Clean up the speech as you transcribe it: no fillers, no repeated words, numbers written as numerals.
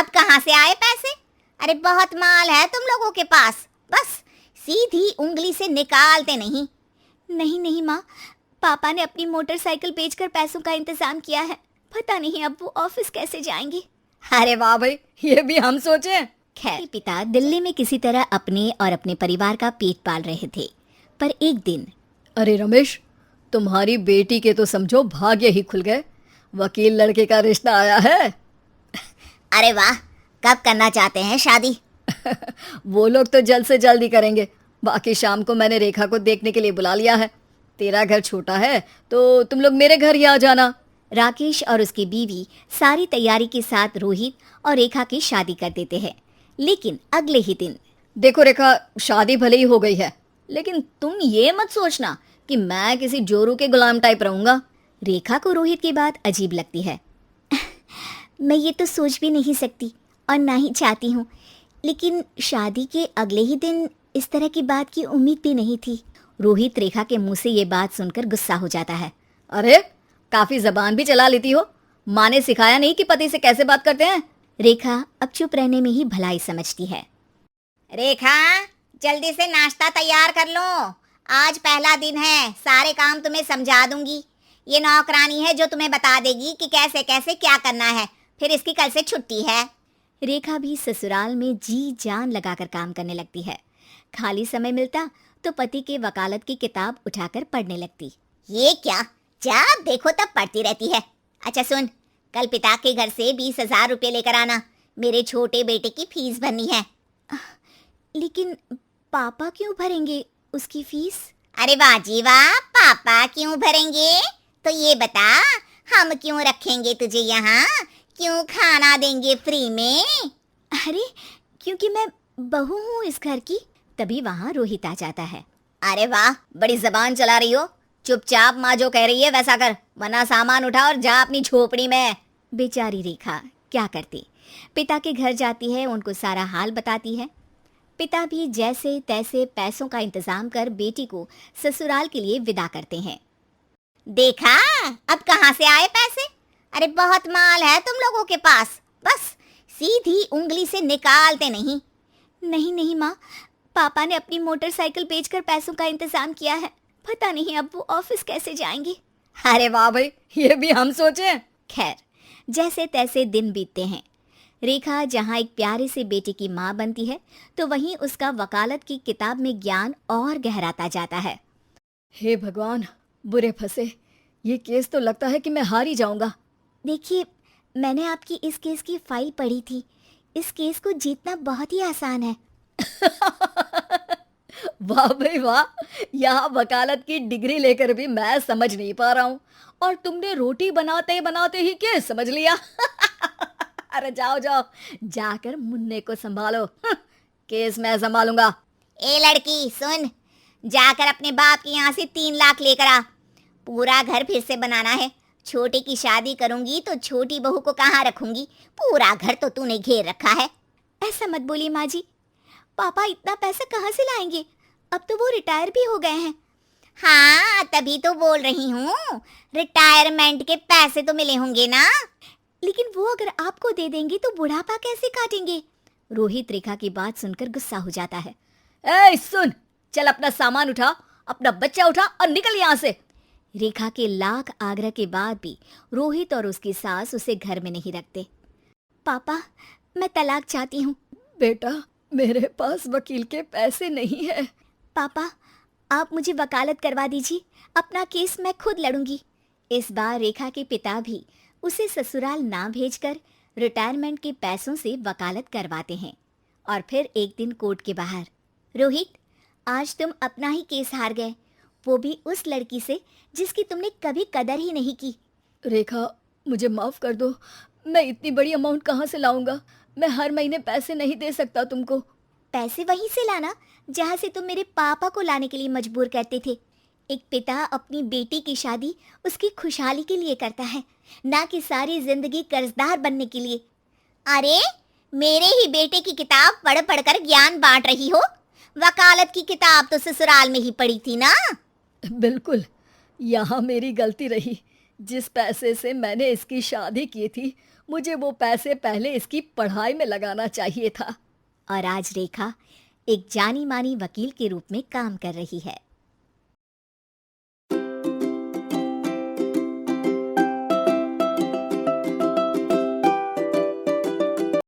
अब कहाँ से आए पैसे? अरे बहुत माल है तुम लोगों के पास, बस सीधी उंगली से निकालते नहीं। नहीं नहीं माँ, पापा ने अपनी मोटरसाइकिल बेचकर पैसों का इंतजाम किया है। पता नहीं अब वो ऑफिस कैसे जाएंगे। अरे वाह भाई, ये भी हम सोचे। खैर, पिता दिल्ली में किसी तरह अपने और अपने परिवार का पेट पाल रहे थे। पर एक दिन, अरे रमेश, तुम्हारी बेटी के तो समझो भाग्य ही खुल गए। वकील लड़के का रिश्ता आया है। अरे वाह, कब करना चाहते हैं शादी? वो लोग तो जल्द से जल्द ही करेंगे। बाकी शाम को मैंने रेखा को देखने के लिए बुला लिया है। तेरा घर छोटा है तो तुम लोग मेरे घर ही आ जाना। राकेश और उसकी बीवी सारी तैयारी के साथ रोहित और रेखा की शादी कर देते हैं। लेकिन अगले ही दिन, देखो रेखा, शादी भले ही हो गई है, लेकिन तुम ये मत सोचना कि मैं किसी जोरू के गुलाम टाइप रहूंगा। रेखा को रोहित की बात अजीब लगती है। मैं ये तो सोच भी नहीं सकती और ना ही चाहती हूँ, लेकिन शादी के अगले ही दिन इस तरह की बात की उम्मीद भी नहीं थी। रोहित रेखा के मुंह से ये बात सुनकर गुस्सा हो जाता है। अरे, काफी जबान भी चला लेती हो। माँ ने सिखाया नहीं कि पति से कैसे बात करते हैं? रेखा अब चुप रहने में ही भलाई समझती है। रेखा, जल्दी से नाश्ता तैयार कर लो, आज पहला दिन है, सारे काम तुम्हें समझा दूंगी। ये नौकरानी है जो तुम्हें बता देगी कि कैसे कैसे क्या करना है, फिर इसकी कल से छुट्टी है। रेखा भी ससुराल में जी जान लगाकर काम करने लगती है। खाली समय मिलता तो पति के वकालत की किताब उठाकर पढ़ने लगती। ये क्या, जब देखो तब पढ़ती रहती है। अच्छा सुन, कल पिता के घर से 20,000 रुपये लेकर आना, मेरे छोटे बेटे की फीस भरनी है। लेकिन पापा क्यों भरेंगे उसकी फीस? अरे वाह जी वाह, पापा क्यों भरेंगे? तो ये बता, हम क्यों रखेंगे तुझे यहाँ, क्यों खाना देंगे फ्री में? अरे, क्योंकि मैं बहू हूँ इस घर की। तभी वहाँ रोहित आ जाता है। अरे वाह, बड़ी जबान चला रही हो। चुपचाप माँ जो कह रही है वैसा कर, वरना सामान उठा और जा अपनी झोपड़ी में। बेचारी रेखा क्या करती, पिता के घर जाती है, उनको सारा हाल बताती है। पिता भी जैसे तैसे पैसों का इंतजाम कर बेटी को ससुराल के लिए विदा करते हैं। देखा, अब कहाँ से आए पैसे? अरे बहुत माल है तुम लोगों के पास, बस सीधी उंगली से निकालते नहीं। नहीं नहीं माँ, पापा ने अपनी मोटरसाइकिल बेचकर पैसों का इंतजाम किया है। पता नहीं अब वो ऑफिस कैसे जाएंगे। अरे वाह भाई, ये भी हम सोचे। खैर, जैसे तैसे दिन बीतते हैं। रेखा जहाँ एक प्यारे से बेटे की माँ बनती है, तो वहीं उसका वकालत की किताब में ज्ञान और गहराता जाता है। हे भगवान, बुरे फंसे। ये केस तो लगता है कि मैं हार ही जाऊंगा। देखिए, मैंने आपकी इस केस की फाइल पढ़ी थी। इस केस को जीतना बहुत ही आसान है। वाह भाई वाह, यहाँ वकालत की डिग्री लेकर भी मैं समझ नहीं पा रहा हूँ, और तुमने रोटी बनाते बनाते ही केस समझ लिया। अरे जाओ जाओ, जाकर मुन्ने को संभालो। केस मैं संभालूंगा। ए लड़की सुन, जाकर अपने बाप के यहाँ से 3 लाख लेकर आ, पूरा घर फिर से बनाना है। छोटे की शादी करूंगी तो छोटी बहू को कहाँ रखूंगी, पूरा घर तो तूने घेर रखा है। ऐसा मत बोलिए माँ जी, पापा इतना पैसा कहाँ से लाएंगे? अब तो वो रिटायर भी हो गए हैं। हाँ, तभी तो बोल रही हूँ, रिटायरमेंट के पैसे तो मिले होंगे ना। लेकिन वो अगर आपको दे देंगे तो बुढ़ापा कैसे काटेंगे? रोहित रेखा की बात सुनकर गुस्सा हो जाता है। ए सुन, चल अपना सामान उठा, अपना बच्चा उठा और निकल यहाँ से। रेखा के लाख आग्रह के बाद भी रोहित और उसकी सास उसे घर में नहीं रखते। पापा, मैं तलाक चाहती हूँ। बेटा, मेरे पास वकील के पैसे नहीं है। पापा, आप मुझे वकालत करवा दीजिए, अपना केस मैं खुद लड़ूंगी। इस बार रेखा के पिता भी उसे ससुराल ना भेजकर रिटायरमेंट के पैसों से वकालत करवाते हैं। और फिर एक दिन कोर्ट के बाहर, रोहित, आज तुम अपना ही केस हार गए, वो भी उस लड़की से जिसकी तुमने कभी कदर ही नहीं की। रेखा, मुझे माफ कर दो, मैं इतनी बड़ी अमाउंट कहाँ से लाऊंगा? मैं हर महीने पैसे नहीं दे सकता तुमको। पैसे वहीं से लाना जहाँ से तुम मेरे पापा को लाने के लिए मजबूर करते थे। एक पिता अपनी बेटी की शादी उसकी खुशहाली के लिए करता है, ना कि सारी जिंदगी कर्जदार बनने के लिए। अरे, मेरे ही बेटे की किताब पढ़ पढ़ कर ज्ञान बांट रही हो, वकालत की किताब तो ससुराल में ही पढ़ी थी ना। बिल्कुल, यहाँ मेरी गलती रही। जिस पैसे से मैंने इसकी शादी की थी मुझे वो पैसे पहले इसकी पढ़ाई में लगाना चाहिए था। और आज रेखा एक जानी मानी वकील के रूप में काम कर रही है।